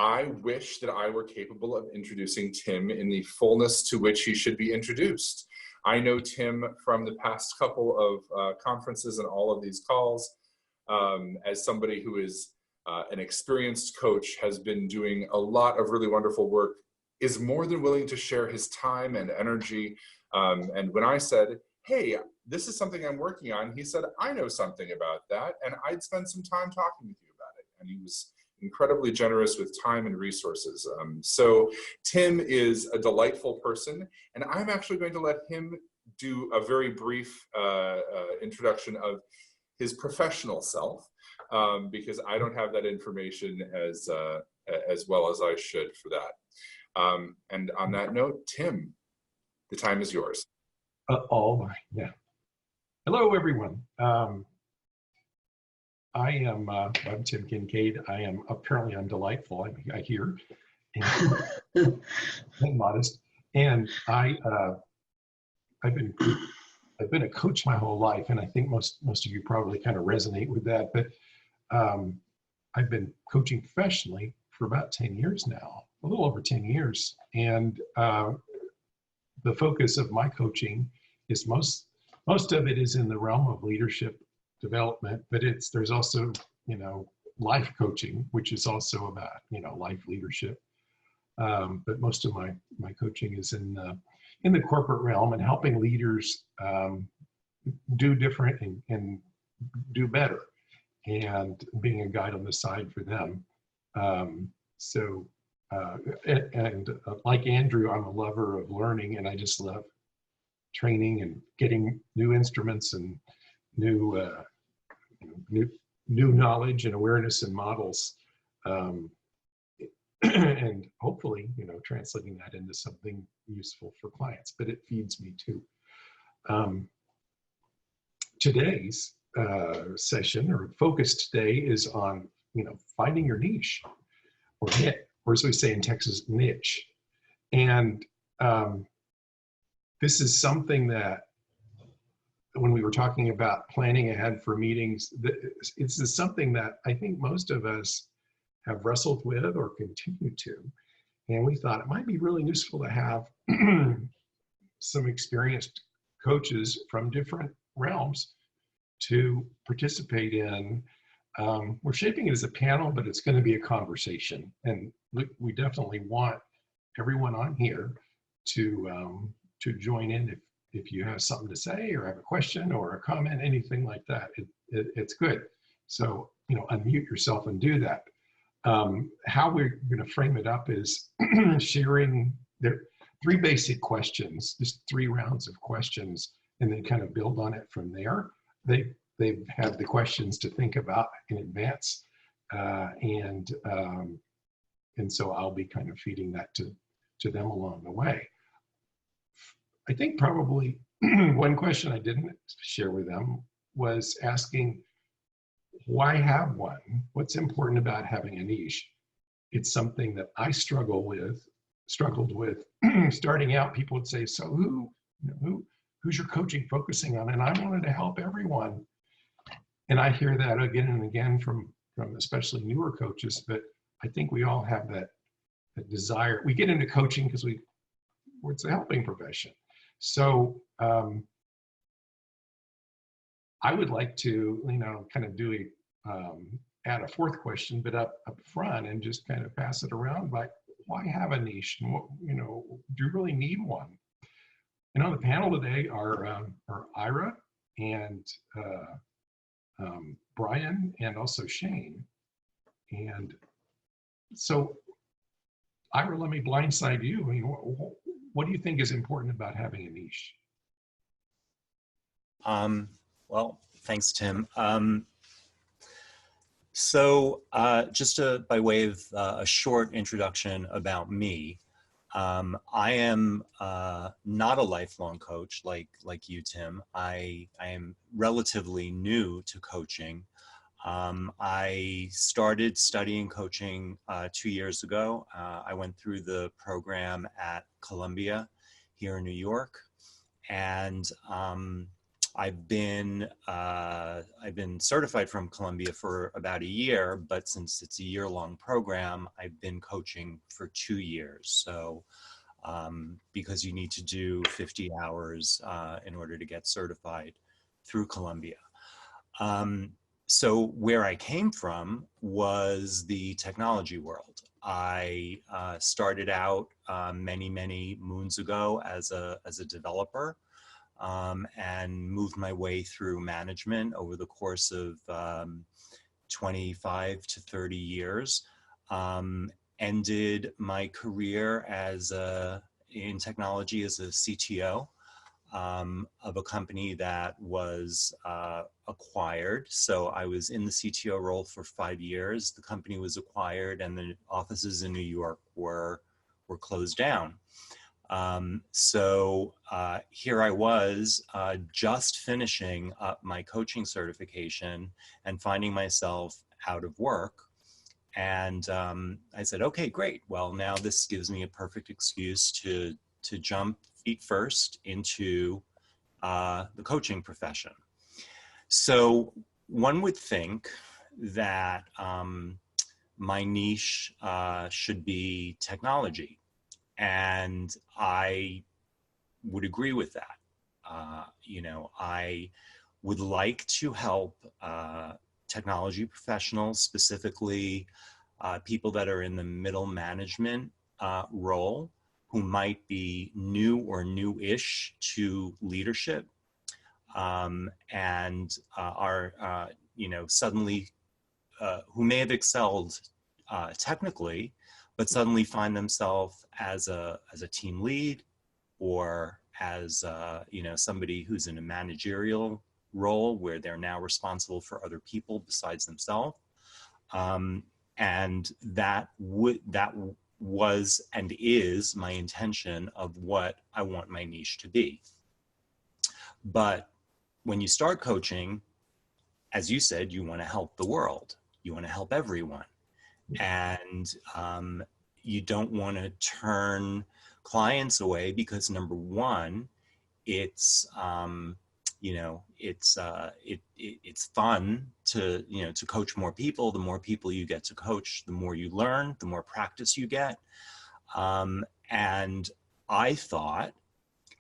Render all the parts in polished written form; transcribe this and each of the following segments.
I wish that I were capable of introducing Tim in the fullness to which he should be introduced. I know Tim from the past couple of conferences and all of these calls as somebody who is an experienced coach, has been doing a lot of really wonderful work, is more than willing to share his time and energy. And when I said, hey, this is something I'm working on, he said, I know something about that, and I'd spend some time talking with you about it. And he was incredibly generous with time and resources. So Tim is a delightful person, and I'm actually going to let him do a very brief introduction of his professional self, because I don't have that information as well as I should for that. And on that note, Tim, the time is yours. Yeah. Hello, everyone. I'm Tim Kincaid. Apparently I'm delightful, I hear, and modest. And I've been a coach my whole life, and I think most of you probably kind of resonate with that. But I've been coaching professionally for about 10 years now, a little over 10 years. And the focus of my coaching is most of it is in the realm of leadership development, but there's also, life coaching, which is also about, life leadership. But most of my coaching is in the corporate realm and helping leaders do different and do better, and being a guide on the side for them. Like Andrew, I'm a lover of learning, and I just love training and getting new instruments and new knowledge and awareness and models, and hopefully, translating that into something useful for clients. But it feeds me too. Today's session or focus today is on finding your niche, or as we say in Texas, niche. And this is something that, when we were talking about planning ahead for meetings, it's something that I think most of us have wrestled with or continue to. And we thought it might be really useful to have some experienced coaches from different realms to participate in. We're shaping it as a panel, but it's going to be a conversation. And we definitely want everyone on here to join in if you have something to say or have a question or a comment, anything like that. It's good. So, unmute yourself and do that. How we're going to frame it up is sharing the 3 basic questions, just 3 rounds of questions, and then kind of build on it from there. They've had the questions to think about in advance, and so I'll be kind of feeding that to them along the way. I think probably one question I didn't share with them was asking, why have one? What's important about having a niche? It's something that I struggled with. Starting out, people would say, so who's your coaching focusing on? And I wanted to help everyone. And I hear that again and again from especially newer coaches, but I think we all have that desire. We get into coaching because it's a helping profession. So I would like to, kind of do add a 4th question, but up front, and just kind of pass it around. Like, why have a niche? And what, do you really need one? And on the panel today are Ira and Brian, and also Shane. And so, Ira, let me blindside you. What do you think is important about having a niche? Well, thanks, Tim. Just by way of a short introduction about me, I am not a lifelong coach like you, Tim. I am relatively new to coaching. I started studying coaching 2 years ago. I went through the program at Columbia here in New York, and I've been certified from Columbia for about a year, but since it's a year-long program, I've been coaching for 2 years. So because you need to do 50 hours in order to get certified through Columbia. So where I came from was the technology world. I started out many moons ago as a developer, and moved my way through management over the course of 25 to 30 years. Ended my career in technology as a CTO of a company that was acquired. So I was in the CTO role for 5 years. The company was acquired, and the offices in New York were closed down. So here I was just finishing up my coaching certification and finding myself out of work. And I said, okay, great. Well, now this gives me a perfect excuse to jump feet first into the coaching profession. So one would think that my niche should be technology. And I would agree with that. I would like to help technology professionals, specifically people that are in the middle management role, who might be new or new-ish to leadership, and are suddenly who may have excelled technically, but suddenly find themselves as a team lead, or as somebody who's in a managerial role where they're now responsible for other people besides themselves. And that was and is my intention of what I want my niche to be. But when you start coaching, as you said, you want to help the world. You want to help everyone. And you don't want to turn clients away because, number one, it's it's fun to coach more people. The more people you get to coach, the more you learn, the more practice you get. And I thought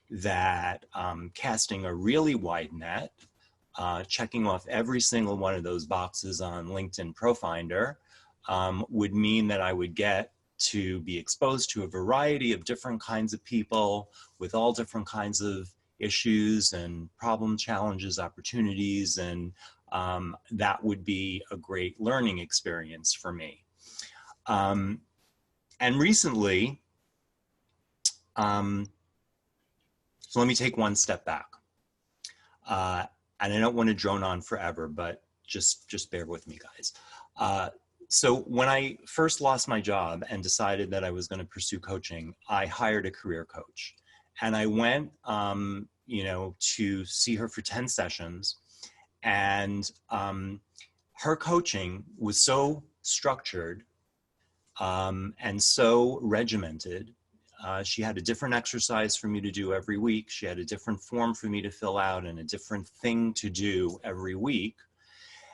that casting a really wide net, checking off every single one of those boxes on LinkedIn Profinder, would mean that I would get to be exposed to a variety of different kinds of people with all different kinds of issues and problem, challenges, opportunities, and that would be a great learning experience for me. And recently, so let me take one step back. And I don't want to drone on forever, but just bear with me, guys. So when I first lost my job and decided that I was going to pursue coaching, I hired a career coach. And I went, to see her for 10 sessions. And her coaching was so structured and so regimented. She had a different exercise for me to do every week. She had a different form for me to fill out and a different thing to do every week.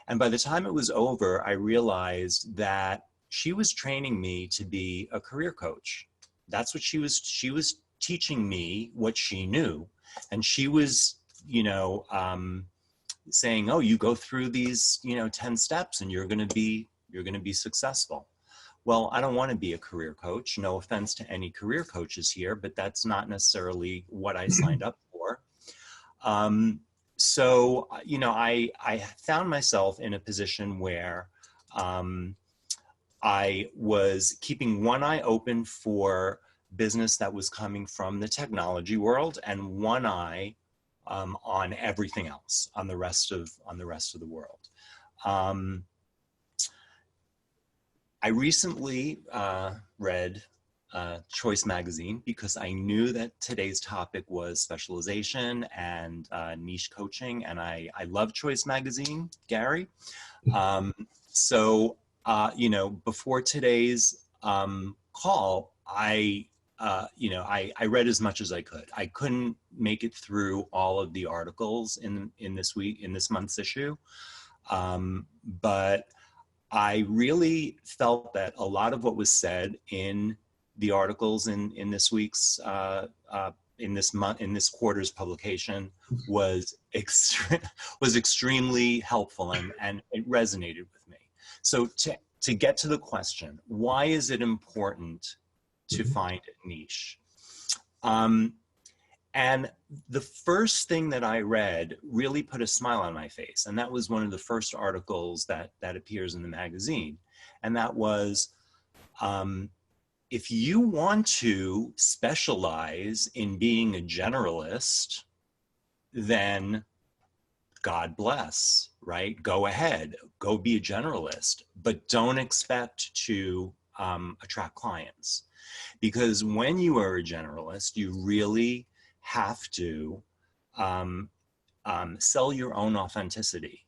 And by the time it was over, I realized that she was training me to be a career coach. That's what she was teaching me what she knew. And she was, saying, oh, you go through these, 10 steps and you're going to be successful. Well, I don't want to be a career coach. No offense to any career coaches here, but that's not necessarily what I signed up for. So, I found myself in a position where I was keeping one eye open for business that was coming from the technology world, and one eye on everything else, on the rest of the world. I recently read Choice magazine because I knew that today's topic was specialization and niche coaching, and I love Choice magazine, Gary. So before today's call, I you know, I read as much as I could. I couldn't make it through all of the articles in this month's issue, but I really felt that a lot of what was said in the articles in this week's in this quarter's publication was extremely helpful, and it resonated with me. So to get to the question, why is it important to find a niche? And the first thing that I read really put a smile on my face. And that was one of the first articles that appears in the magazine. And that was, if you want to specialize in being a generalist, then God bless, right? Go ahead, go be a generalist, but don't expect to attract clients. Because when you are a generalist, you really have to sell your own authenticity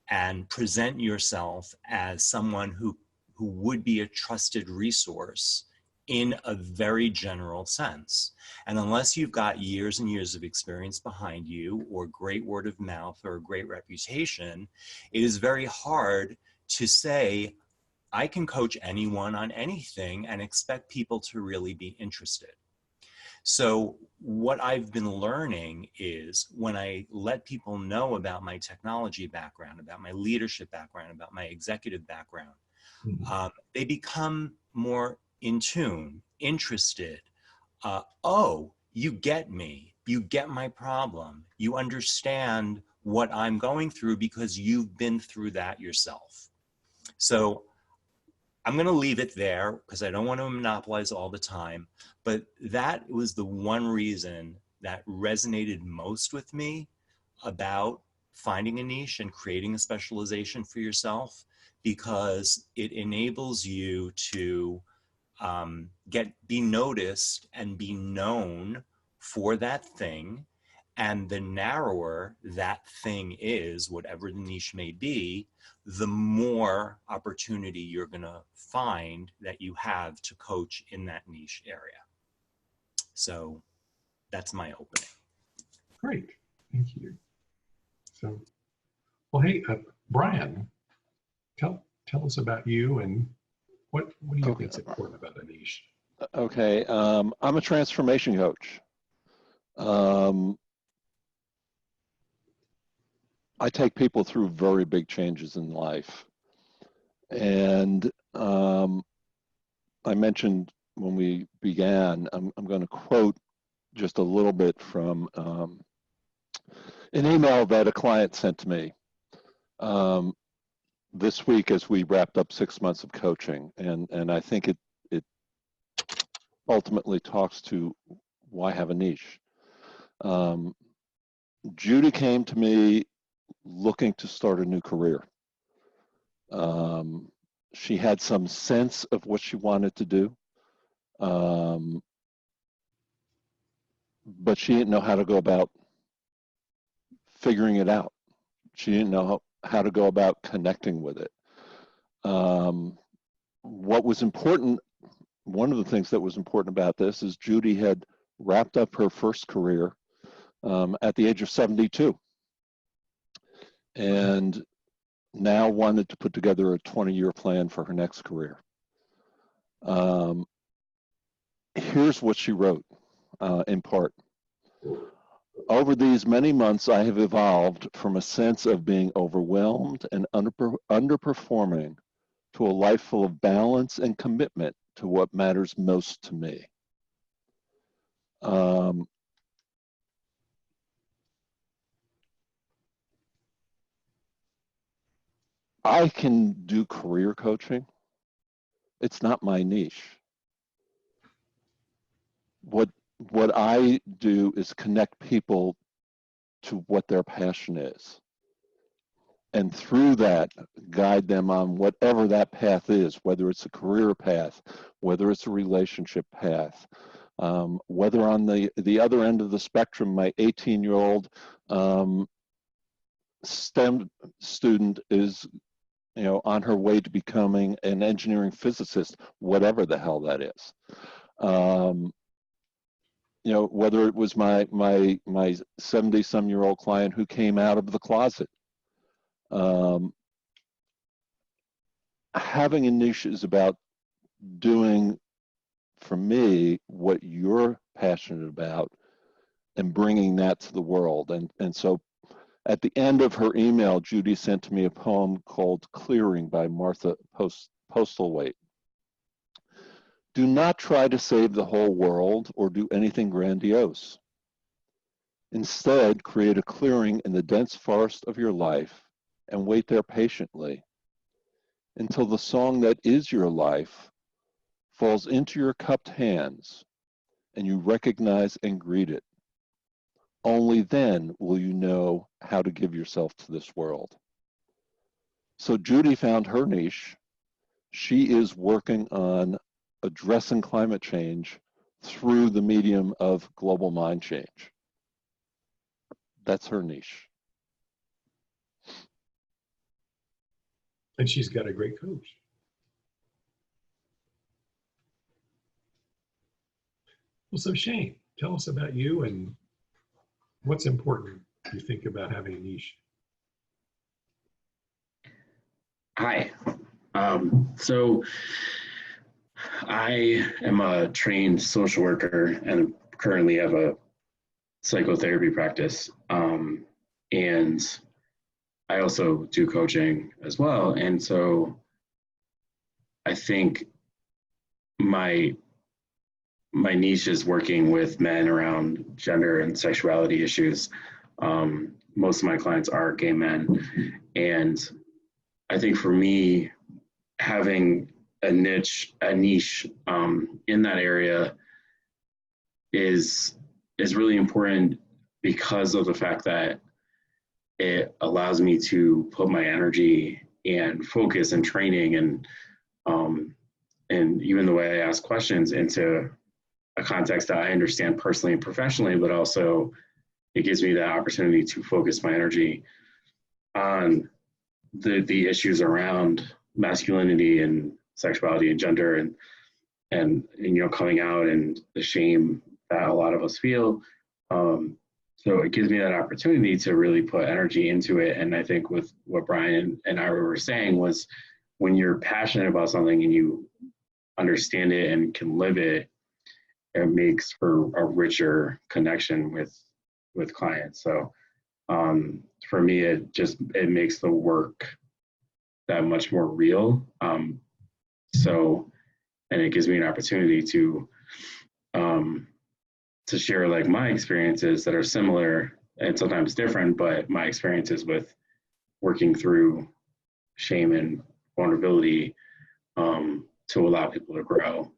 and present yourself as someone who would be a trusted resource in a very general sense. And unless you've got years and years of experience behind you, or great word of mouth, or a great reputation, it is very hard to say, I can coach anyone on anything and expect people to really be interested. So what I've been learning is, when I let people know about my technology background, about my leadership background, about my executive background, they become more in tune, interested. Oh, you get me. You get my problem. You understand what I'm going through because you've been through that yourself. So I'm going to leave it there because I don't want to monopolize all the time, but that was the one reason that resonated most with me about finding a niche and creating a specialization for yourself, because it enables you to be noticed and be known for that thing. And the narrower that thing is, whatever the niche may be, the more opportunity you're going to find that you have to coach in that niche area. So that's my opening. Great, thank you. So, well, hey, Brian, tell us about you and what do you think is important about a niche? Okay, I'm a transformation coach. I take people through very big changes in life. And I mentioned when we began, I'm going to quote just a little bit from an email that a client sent to me this week as we wrapped up 6 months of coaching. And I think it ultimately talks to why have a niche. Judy came to me looking to start a new career. She had some sense of what she wanted to do, but she didn't know how to go about figuring it out. She didn't know how to go about connecting with it. What was important, one of the things that was important about this is Judy had wrapped up her first career at the age of 72. And now wanted to put together a 20-year plan for her next career. Here's what she wrote, in part. Over these many months, I have evolved from a sense of being overwhelmed and underperforming to a life full of balance and commitment to what matters most to me. I can do career coaching. It's not my niche. What I do is connect people to what their passion is. And through that, guide them on whatever that path is, whether it's a career path, whether it's a relationship path, whether on the other end of the spectrum, my 18-year-old STEM student is on her way to becoming an engineering physicist, whatever the hell that is. you know, whether it was my 70-some-year-old client who came out of the closet. Having a niche is about doing, for me, what you're passionate about and bringing that to the world. And so at the end of her email, Judy sent to me a poem called Clearing by Martha Postlethwaite. Do not try to save the whole world or do anything grandiose. Instead, create a clearing in the dense forest of your life and wait there patiently until the song that is your life falls into your cupped hands and you recognize and greet it. Only then will you know how to give yourself to this world. So Judy found her niche. She is working on addressing climate change through the medium of global mind change. That's her niche. And she's got a great coach. Well, so Shane, tell us about you and what's important you think about having a niche. Hi. So I am a trained social worker and currently have a psychotherapy practice. And I also do coaching as well. And so I think my niche is working with men around gender and sexuality issues. Most of my clients are gay men. And I think for me, having a niche in that area is really important because of the fact that it allows me to put my energy and focus and training and even the way I ask questions into a context that I understand personally and professionally, but also it gives me that opportunity to focus my energy on the issues around masculinity and sexuality and gender and you know, coming out and the shame that a lot of us feel. So it gives me that opportunity to really put energy into it. And I think with what Brian and I were saying was, when you're passionate about something and you understand it and can live it, it makes for a richer connection with clients. So for me, it makes the work that much more real. And it gives me an opportunity to share like my experiences that are similar and sometimes different, but my experiences with working through shame and vulnerability to allow people to grow.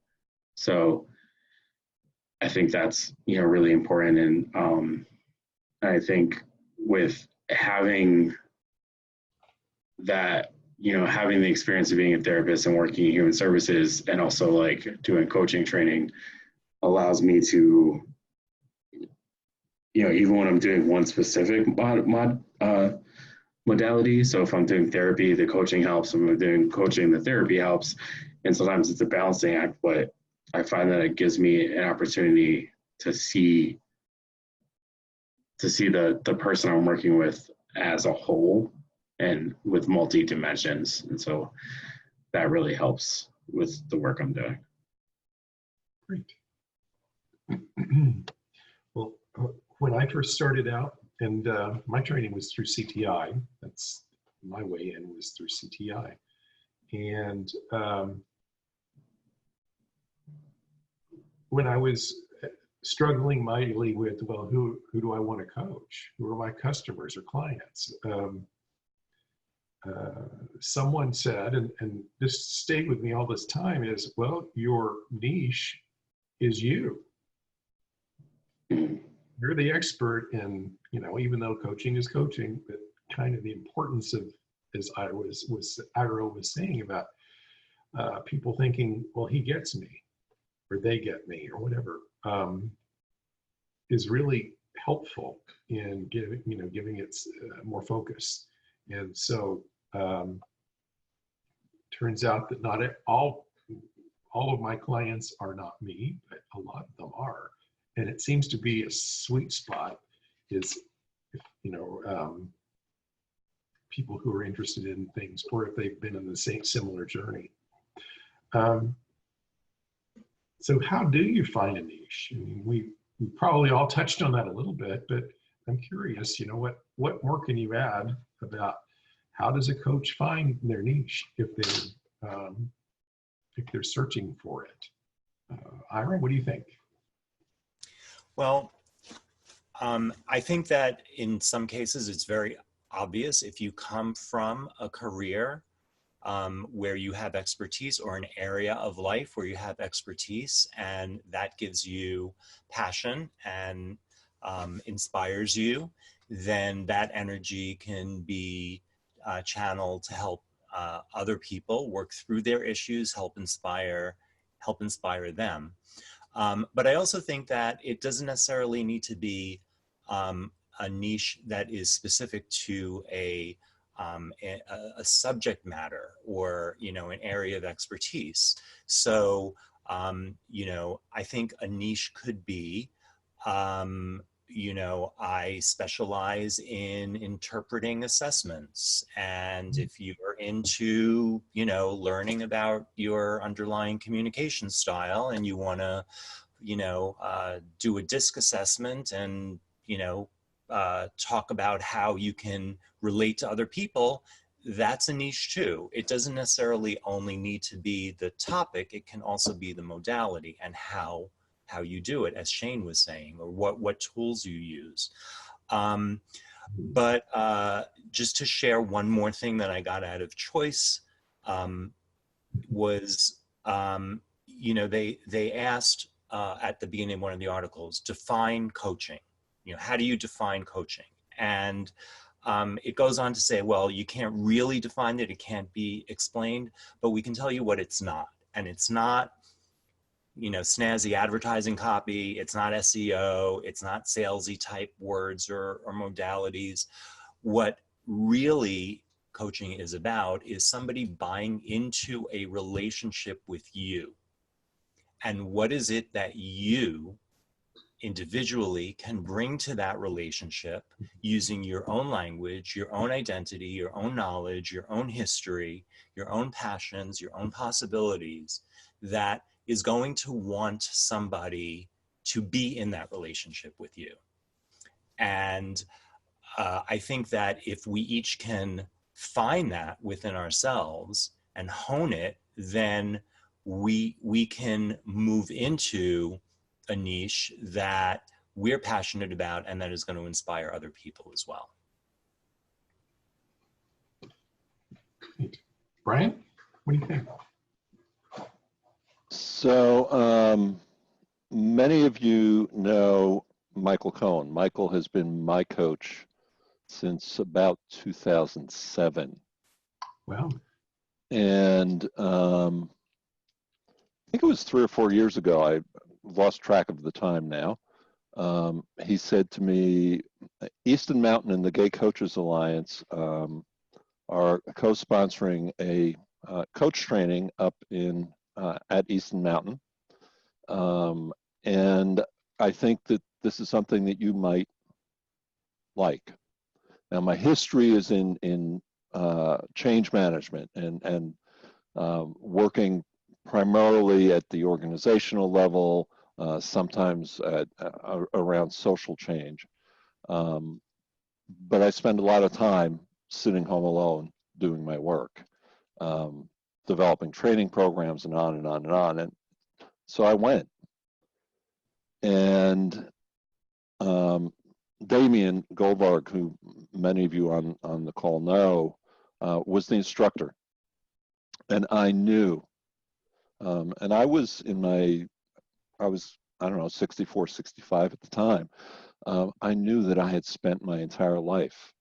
So I think that's, you know, really important. And I think with having that, you know, having the experience of being a therapist and working in human services and also like doing coaching training allows me to, you know, even when I'm doing one specific modality. So if I'm doing therapy, the coaching helps. If I'm doing coaching, the therapy helps. And sometimes it's a balancing act, but I find that it gives me an opportunity to see the person I'm working with as a whole and with multi dimensions. And so that really helps with the work I'm doing. Great. Well, when I first started out, and my training was through CTI, that's my way in, was through CTI. And when I was struggling mightily with, well, who do I want to coach? Who are my customers or clients? Someone said, and this stayed with me all this time, is, well, your niche is you. You're the expert in, you know, even though coaching is coaching, but kind of the importance of, as Ira was saying about people thinking, well, he gets me, or they get me, or whatever, is really helpful in giving it more focus. And so turns out that not all of my clients are not me, but a lot of them are. and it seems to be a sweet spot, is, you know, people who are interested in things, or if they've been in the same similar journey. So how do you find a niche? I mean, we probably all touched on that a little bit, but I'm curious, you know, what more can you add about how does a coach find their niche if they're searching for it? Ira, what do you think? Well, I think that in some cases it's very obvious if you come from a career where you have expertise, or an area of life where you have expertise, and that gives you passion and inspires you, then that energy can be channeled to help other people work through their issues, help inspire them. But I also think that it doesn't necessarily need to be a niche that is specific to a subject matter, or, you know, an area of expertise. So, you know, I think a niche could be, you know, I specialize in interpreting assessments. And if you are into, you know, learning about your underlying communication style, and you want to, you know, do a DISC assessment and, you know, talk about how you can relate to other people, that's a niche too. It doesn't necessarily only need to be the topic, it can also be the modality and how you do it, as Shane was saying, or what tools you use. But just to share one more thing that I got out of Choice, was, you know, they asked at the beginning of one of the articles, define coaching. You know, how do you define coaching? And it goes on to say, well, you can't really define it, it can't be explained, but we can tell you what it's not. And it's not, you know, snazzy advertising copy, it's not SEO, it's not salesy type words or modalities. What really coaching is about is somebody buying into a relationship with you. And what is it that you individually can bring to that relationship using your own language, your own identity, your own knowledge, your own history, your own passions, your own possibilities, that is going to want somebody to be in that relationship with you. And I think that if we each can find that within ourselves and hone it, then we can move into a niche that we're passionate about and that is going to inspire other people as well. Brian, what do you think? So many of you know Michael Cohen. Michael has been my coach since about 2007. Wow. And I think it was 3 or 4 years ago, I lost track of the time now. He said to me, Easton Mountain and the Gay Coaches Alliance are co-sponsoring a coach training up in at Easton Mountain. And I think that this is something that you might like. Now, my history is in change management and working primarily at the organizational level, sometimes around social change. But I spend a lot of time sitting home alone doing my work, developing training programs and on and on and on. And so I went. And Damien Goldberg, who many of you on the call know, was the instructor. And I knew, and I was I don't know, 64, 65 at the time. I knew that I had spent my entire life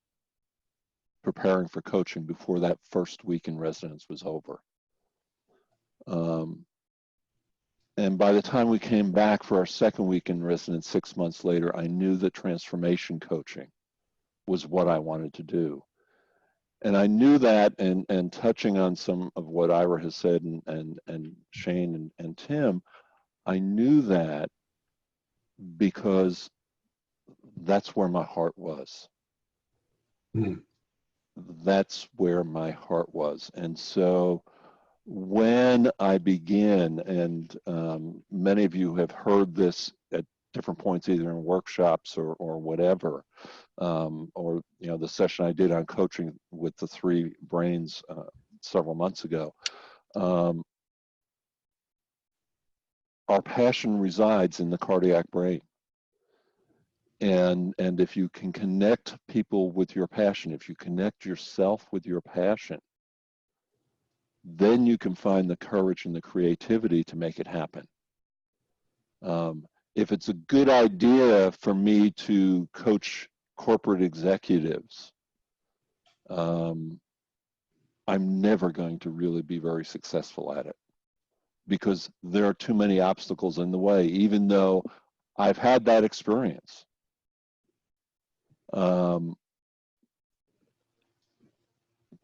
preparing for coaching before that first week in residence was over. And by the time we came back for our second week in residence 6 months later, I knew that transformation coaching was what I wanted to do. And I knew that, and touching on some of what Ira has said, and Shane and Tim, I knew that because that's where my heart was. Mm. That's where my heart was. And so when I begin, and many of you have heard this at different points, either in workshops or whatever, or the session I did on coaching with the 3 brains several months ago. Our passion resides in the cardiac brain. And if you can connect people with your passion, if you connect yourself with your passion, then you can find the courage and the creativity to make it happen. If it's a good idea for me to coach corporate executives, I'm never going to really be very successful at it, because there are too many obstacles in the way, even though I've had that experience.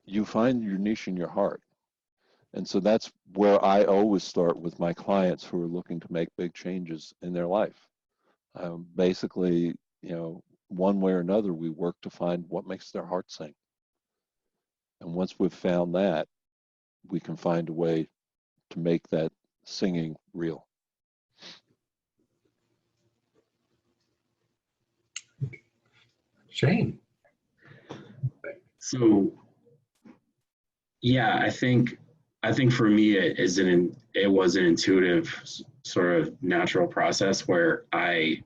You find your niche in your heart. And so that's where I always start with my clients who are looking to make big changes in their life. Basically, one way or another, we work to find what makes their heart sing. And once we've found that, we can find a way to make that singing real. Shane. So, yeah, I think for me it was an intuitive sort of natural process where I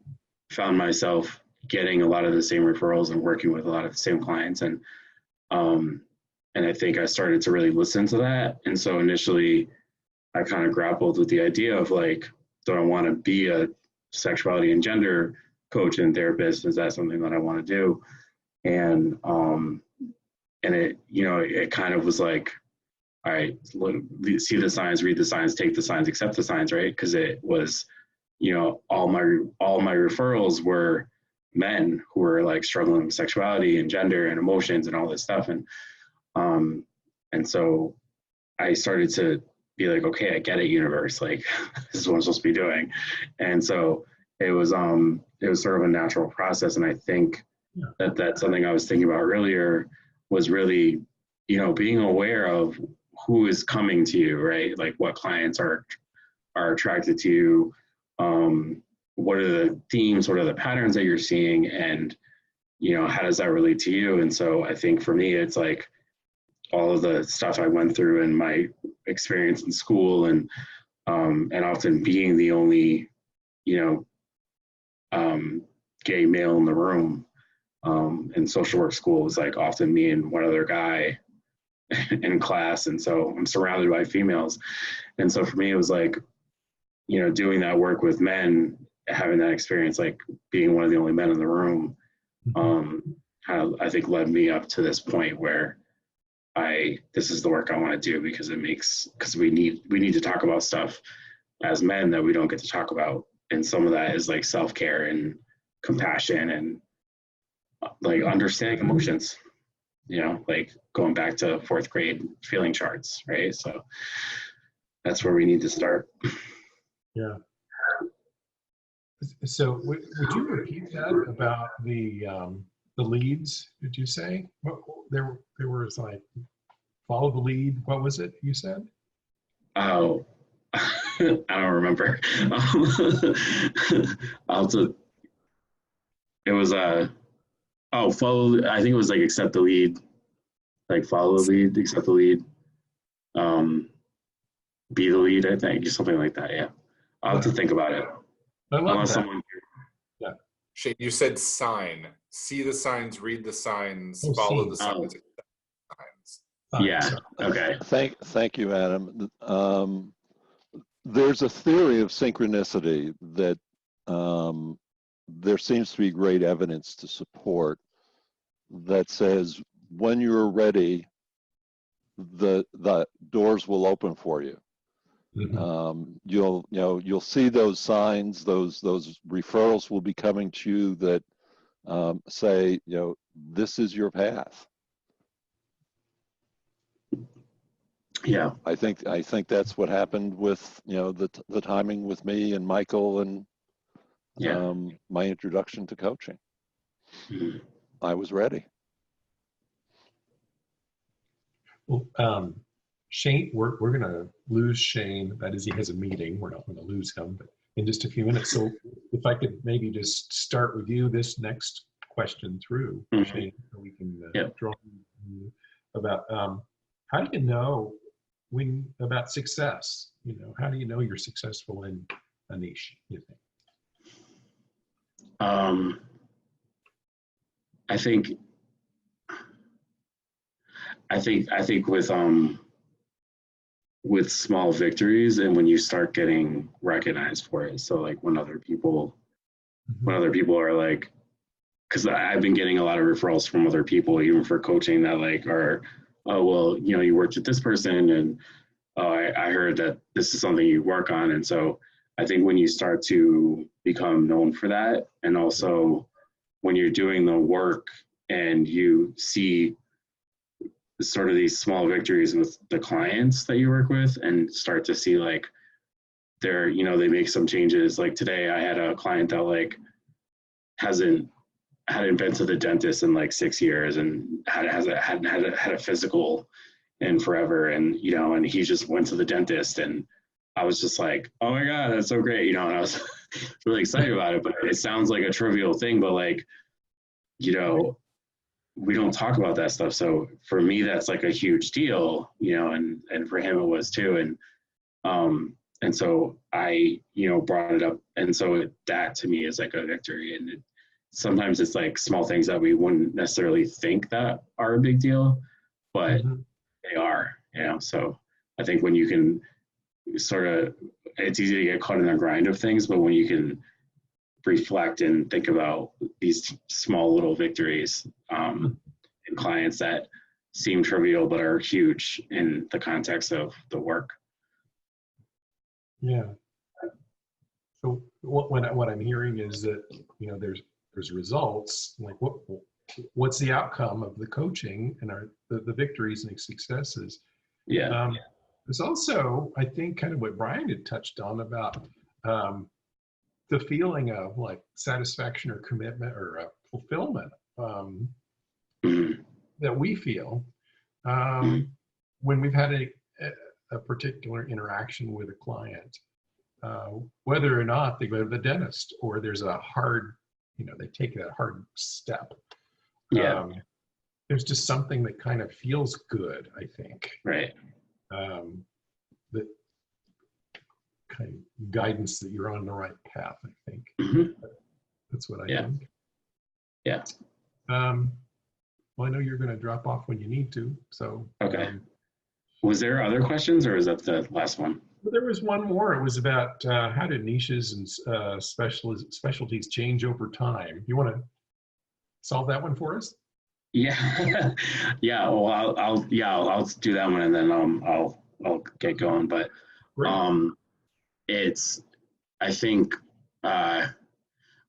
found myself getting a lot of the same referrals and working with a lot of the same clients, and I think I started to really listen to that. And so initially I kind of grappled with the idea of like, do I want to be a sexuality and gender coach and therapist? Is that something that I want to do? And it, it kind of was like, all right, see the signs, read the signs, take the signs, accept the signs, right? Because it was, all my referrals were men who were like struggling with sexuality and gender and emotions and all this stuff. And so I started to be like, okay, I get it, universe. Like, this is what I'm supposed to be doing. And so it was sort of a natural process. And I think that's something I was thinking about earlier, was really, being aware of who is coming to you, right? Like what clients are attracted to you. What are the themes? What are the patterns that you're seeing? And, how does that relate to you? And so I think for me, it's like all of the stuff I went through in my experience in school, and often being the only, gay male in the room. In social work school, it was like often me and one other guy in class. And so I'm surrounded by females. And so for me, it was like, doing that work with men, having that experience, like being one of the only men in the room, I think led me up to this point where this is the work I want to do, because we need to talk about stuff as men that we don't get to talk about. And some of that is like self-care and compassion and like understanding emotions, like going back to 4th grade feeling charts, right? So that's where we need to start. Yeah. So would you repeat that about the leads? Did you say there was like follow the lead? What was it you said? Oh, I don't remember. It was follow. I think it was like accept the lead, like follow the lead, accept the lead, be the lead. I think something like that. Yeah, I'll have to think about it. I love Unless that. someone. Yeah. Shane, you said sign. See the signs, read the signs, Oh, follow see. the signs, accept the signs. Yeah. Sorry. Okay. Thank you, Adam. There's a theory of synchronicity that there seems to be great evidence to support, that says when you're ready, the doors will open for you. Mm-hmm. You'll see those signs, those referrals will be coming to you that say, this is your path. Yeah. I think that's what happened with the timing with me and Michael and Yeah. my introduction to coaching. Mhm. I was ready. Well, Shane, we're going to lose Shane. That is, he has a meeting. We're not going to lose him, but in just a few minutes. So if I could maybe just start with you this next question through, Mhm. Shane, so we can Yeah. draw you about how do you know about success? You know, how do you know you're successful in a niche, you think? I think with small victories and when you start getting recognized for it. So like when other people are like, because I've been getting a lot of referrals from other people, even for coaching, that like are, oh well, you know, you worked with this person, and oh, I heard that this is something you work on. And so I think when you start to become known for that, and also when you're doing the work and you see sort of these small victories with the clients that you work with, and start to see like they're, you know, they make some changes. Like today I had a client that like hadn't been to the dentist in like 6 years, and hadn't had a physical in forever. And, you know, and he just went to the dentist, and I was just like, oh my God, that's so great. You know, and I was really excited about it, but it sounds like a trivial thing, but like, you know, we don't talk about that stuff. So for me, that's like a huge deal, you know, and for him it was too. And so I, you know, brought it up. And so that to me is like a victory. And sometimes it's like small things that we wouldn't necessarily think that are a big deal, but they are, you know. So I think when you can sort of, it's easy to get caught in the grind of things, but when you can reflect and think about these small little victories in clients that seem trivial but are huge in the context of the work. Yeah. So what I'm hearing is that, you know, there's results. Like what's the outcome of the coaching and the victories and successes? Yeah. There's also, I think, kind of what Brian had touched on about the feeling of like satisfaction or commitment or fulfillment that we feel when we've had a particular interaction with a client, whether or not they go to the dentist or there's a hard, you know, they take that hard step. Yeah. There's just something that kind of feels good, I think. Right. That kind of guidance that you're on the right path, I think. That's what I think. Yeah. Well, I know you're going to drop off when you need to, so. Okay. Was there other questions, or is that the last one? There was one more. It was about how do niches and specialties change over time? You want to solve that one for us? Yeah. Yeah. Well, I'll do that one, and then I'll get going. But it's, I think, I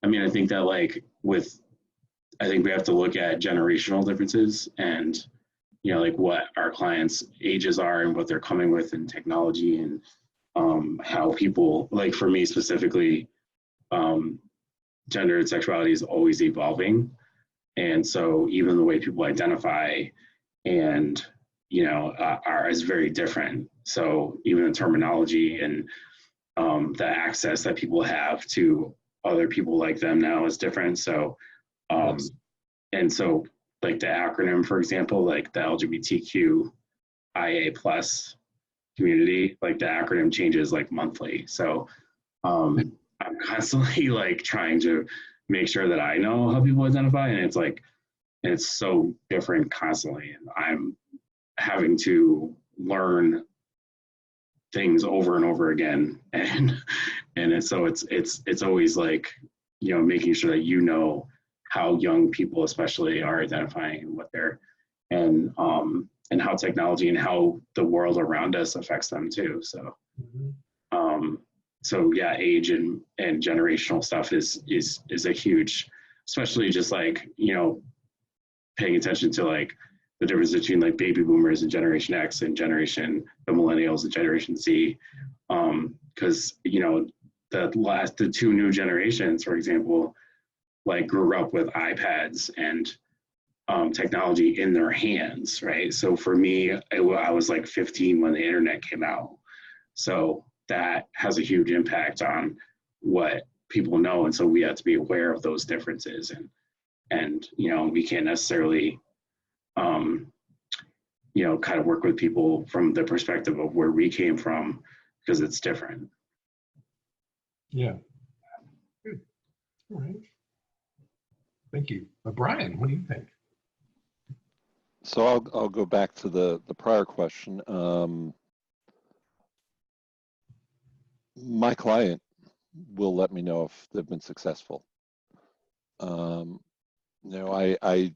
mean, I think that like I think we have to look at generational differences, and, you know, like what our clients' ages are and what they're coming with in technology, and how people, like for me specifically, gender and sexuality is always evolving. And so even the way people identify and, you know, is very different. So even the terminology and the access that people have to other people like them now is different. So, and so like the acronym, for example, like the LGBTQIA plus community, like the acronym changes like monthly. So I'm constantly like trying to make sure that I know how people identify, and it's like, it's so different constantly, and I'm having to learn things over and over again, and it's always like, you know, making sure that you know how young people especially are identifying and what they're, and how technology and how the world around us affects them too. So so yeah, age and generational stuff is a huge, especially just like, you know, paying attention to like the difference between like baby boomers and Generation X and the millennials and Generation Z. Because, you know, the two new generations, for example, like grew up with iPads and technology in their hands, right? So for me, I was like 15 when the internet came out. So that has a huge impact on what people know. And so we have to be aware of those differences. And you know, we can't necessarily, you know, kind of work with people from the perspective of where we came from, because it's different. Yeah. Good. All right. Thank you. Brian, what do you think? So I'll go back to the prior question. My client will let me know if they've been successful. You know, I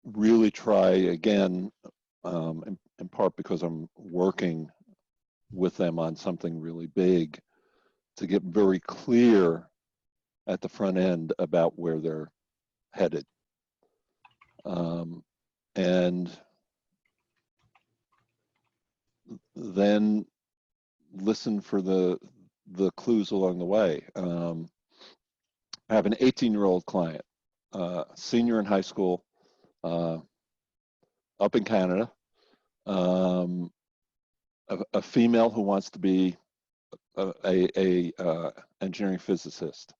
really try, again, in part because I'm working with them on something really big, to get very clear at the front end about where they're headed. And then listen for the clues along the way. I have an 18-year-old client, senior in high school, up in Canada, a female who wants to be a engineering physicist,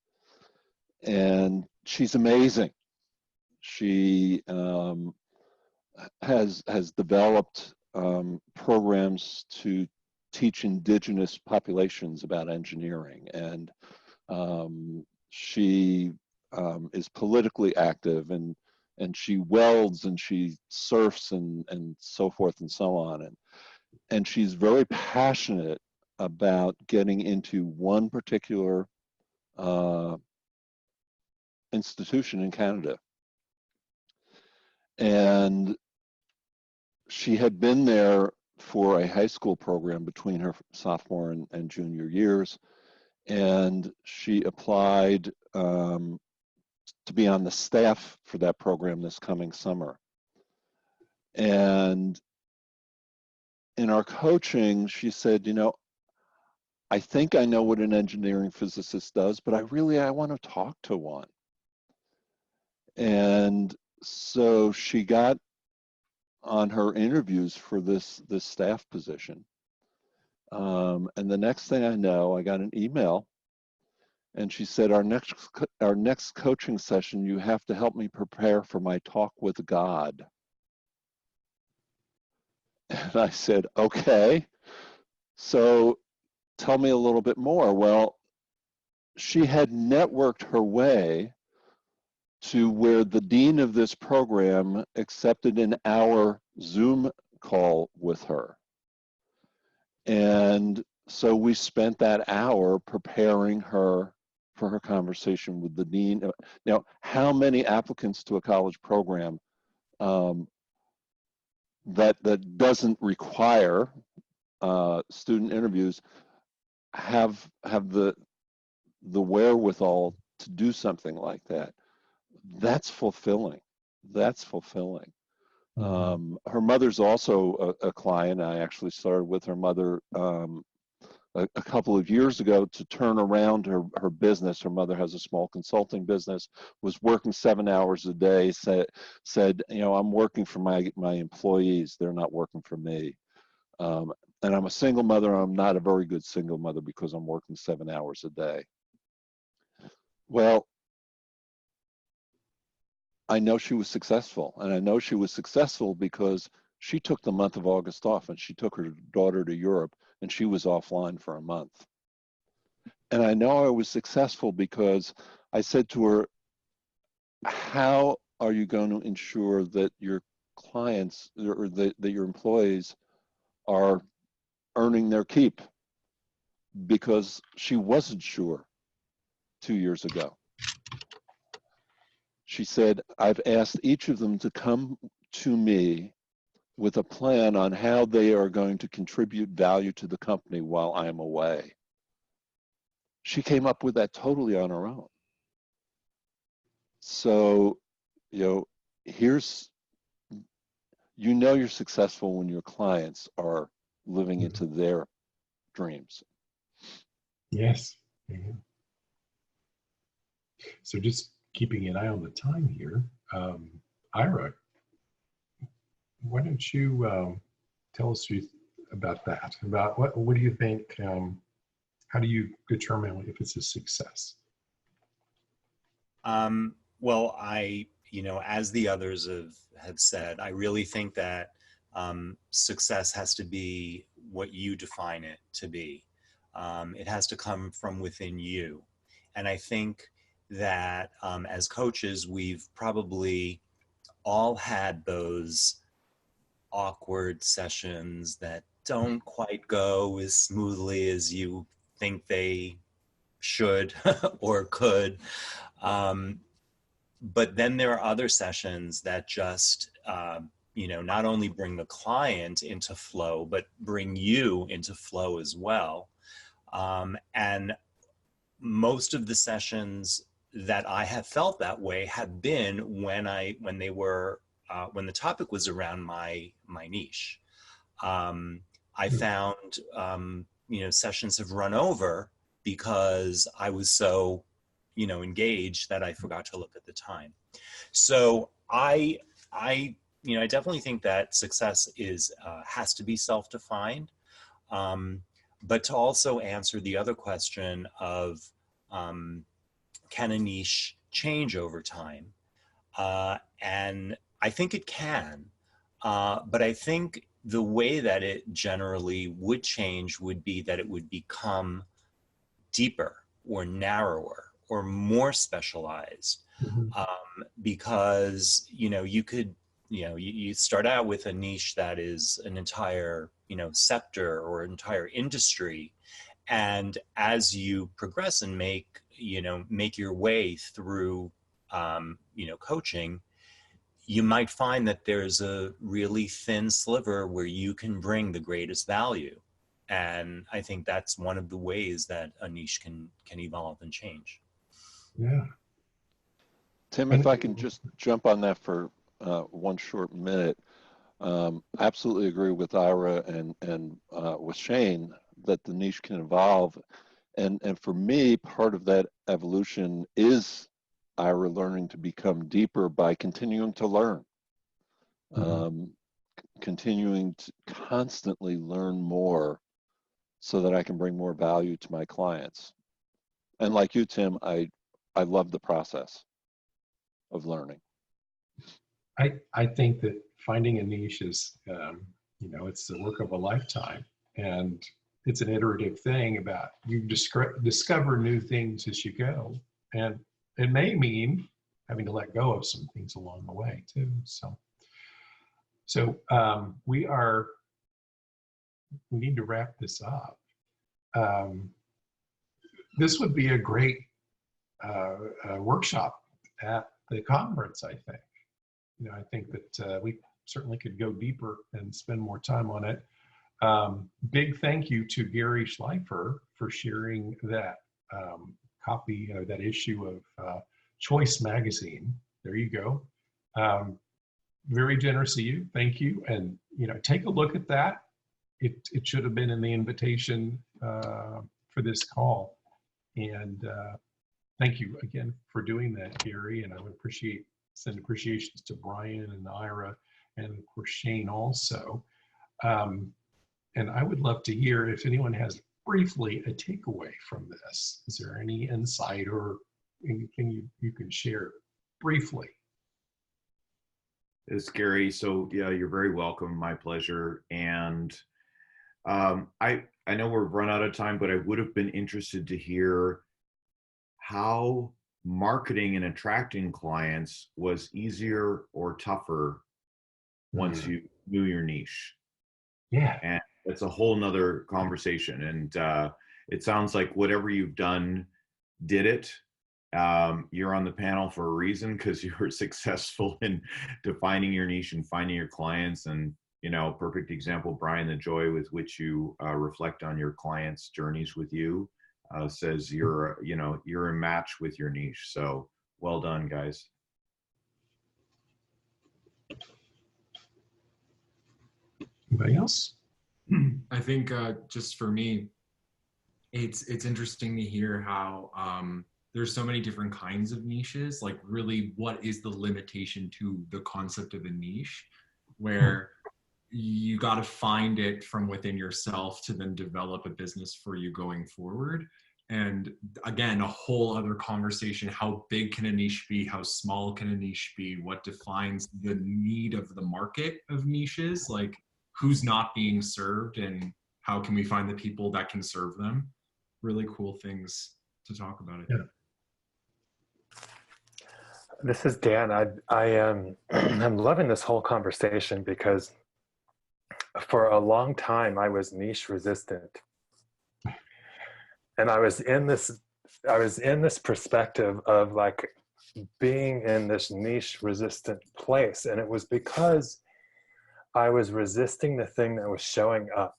and she's amazing. She has developed programs to teach indigenous populations about engineering, and she is politically active, and she welds and she surfs and so forth and so on, and she's very passionate about getting into one particular institution in Canada. And she had been there for a high school program between her sophomore and junior years, and she applied to be on the staff for that program this coming summer. And in our coaching, she said, you know, I think I know what an engineering physicist does, but I want to talk to one. And so she got on her interviews for this staff position. And the next thing I know, I got an email, and she said, our next coaching session, you have to help me prepare for my talk with God. And I said, okay, so tell me a little bit more. Well, she had networked her way to where the dean of this program accepted an hour Zoom call with her. And so we spent that hour preparing her for her conversation with the dean. Now, how many applicants to a college program that doesn't require student interviews have the wherewithal to do something like that? That's fulfilling. That's fulfilling. Her mother's also a client. I actually started with her mother a couple of years ago to turn around her business. Her mother has a small consulting business, was working 7 hours a day, said, you know, I'm working for my employees. They're not working for me. And I'm a single mother. I'm not a very good single mother because I'm working 7 hours a day. Well, I know she was successful, and I know she was successful because she took the month of August off, and she took her daughter to Europe, and she was offline for a month. And I know I was successful because I said to her, how are you going to ensure that your clients or that your employees are earning their keep? Because she wasn't sure 2 years ago. She said, I've asked each of them to come to me with a plan on how they are going to contribute value to the company while I'm away. She came up with that totally on her own. So, you know, you're successful when your clients are living into their dreams. Yes. Mhm. So just keeping an eye on the time here, Ira, why don't you tell us about that? About what do you think? How do you determine if it's a success? Well, as the others have said, I really think that success has to be what you define it to be. It has to come from within you. And I think that as coaches, we've probably all had those awkward sessions that don't quite go as smoothly as you think they should or could. Um, but then there are other sessions that just, not only bring the client into flow, but bring you into flow as well. And most of the sessions that I have felt that way have been when the topic was around my niche. I found, sessions have run over because I was so, engaged that I forgot to look at the time. So I definitely think that success has to be self-defined. But to also answer the other question of, can a niche change over time? And I think it can, but I think the way that it generally would change would be that it would become deeper or narrower or more specialized. Mhm. Because, you could, you start out with a niche that is an entire, sector or entire industry. And as you progress and make your way through, coaching, you might find that there's a really thin sliver where you can bring the greatest value. And I think that's one of the ways that a niche can evolve and change. Yeah. Tim, if And I can just jump on that for one short minute, absolutely agree with Ira and with Shane that the niche can evolve. And for me, part of that evolution is Ira learning to become deeper by continuing to learn, um, continuing to constantly learn more so that I can bring more value to my clients. And like you, Tim, I love the process of learning. I think that finding a niche is, it's the work of a lifetime, and it's an iterative thing about you discover new things as you go, and it may mean having to let go of some things along the way too. So we need to wrap this up. This would be a great workshop at the conference, I think. I think that we certainly could go deeper and spend more time on it. Big thank you to Gary Schleifer for sharing that copy, that issue of Choice Magazine. There you go. Very generous of you. Thank you. And, take a look at that. It should have been in the invitation for this call. And thank you again for doing that, Gary. And I would send appreciations to Brian and Ira and of course Shane also. And I would love to hear if anyone has briefly a takeaway from this. Is there any insight or anything you can share briefly? It's Gary. So yeah, you're very welcome. My pleasure. And I know we're run out of time, but I would have been interested to hear how marketing and attracting clients was easier or tougher once you knew your niche. Yeah. And it's a whole nother conversation. And it sounds like whatever you've done did it. You're on the panel for a reason because you were successful in defining your niche and finding your clients. And, perfect example, Brian, the joy with which you reflect on your clients' journeys with you says you're a match with your niche. So well done, guys. Anybody else? I think just for me, it's interesting to hear how there's so many different kinds of niches. Like, really, what is the limitation to the concept of a niche, where you got to find it from within yourself to then develop a business for you going forward. And again, a whole other conversation: how big can a niche be? How small can a niche be? What defines the need of the market of niches? Like, who's not being served, and how can we find the people that can serve them? Really cool things to talk about, I think. This is Dan. I am I'm loving this whole conversation because for a long time I was niche resistant, and I was in this perspective of like being in this niche resistant place, and it was because I was resisting the thing that was showing up,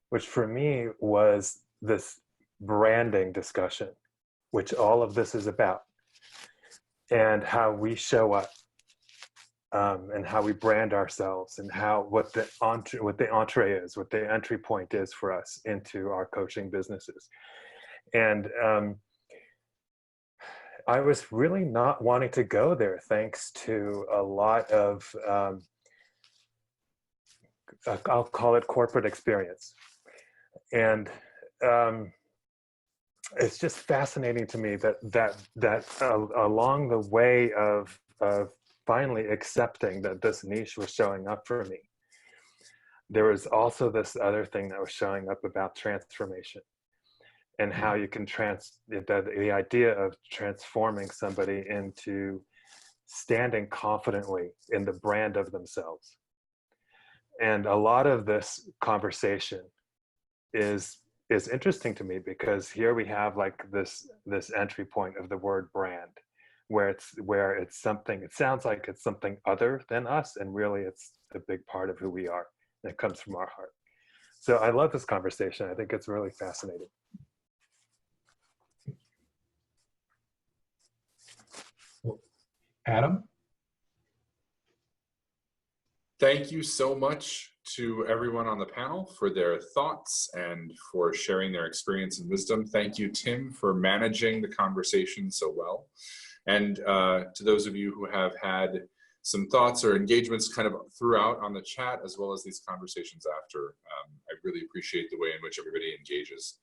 which for me was this branding discussion, which all of this is about, and how we show up, and how we brand ourselves, and what the entree is, what the entry point is for us into our coaching businesses. And I was really not wanting to go there, thanks to a lot of I'll call it corporate experience. And it's just fascinating to me that along the way of finally accepting that this niche was showing up for me, there was also this other thing that was showing up about transformation, and how you can the idea of transforming somebody into standing confidently in the brand of themselves. And a lot of this conversation is interesting to me, because here we have like this entry point of the word brand, where it's something, it sounds like it's something other than us, and really it's a big part of who we are, and it comes from our heart. So I love this conversation. I think it's really fascinating. Adam? Thank you so much to everyone on the panel for their thoughts and for sharing their experience and wisdom. Thank you, Tim, for managing the conversation so well. And to those of you who have had some thoughts or engagements kind of throughout on the chat, as well as these conversations after, I really appreciate the way in which everybody engages.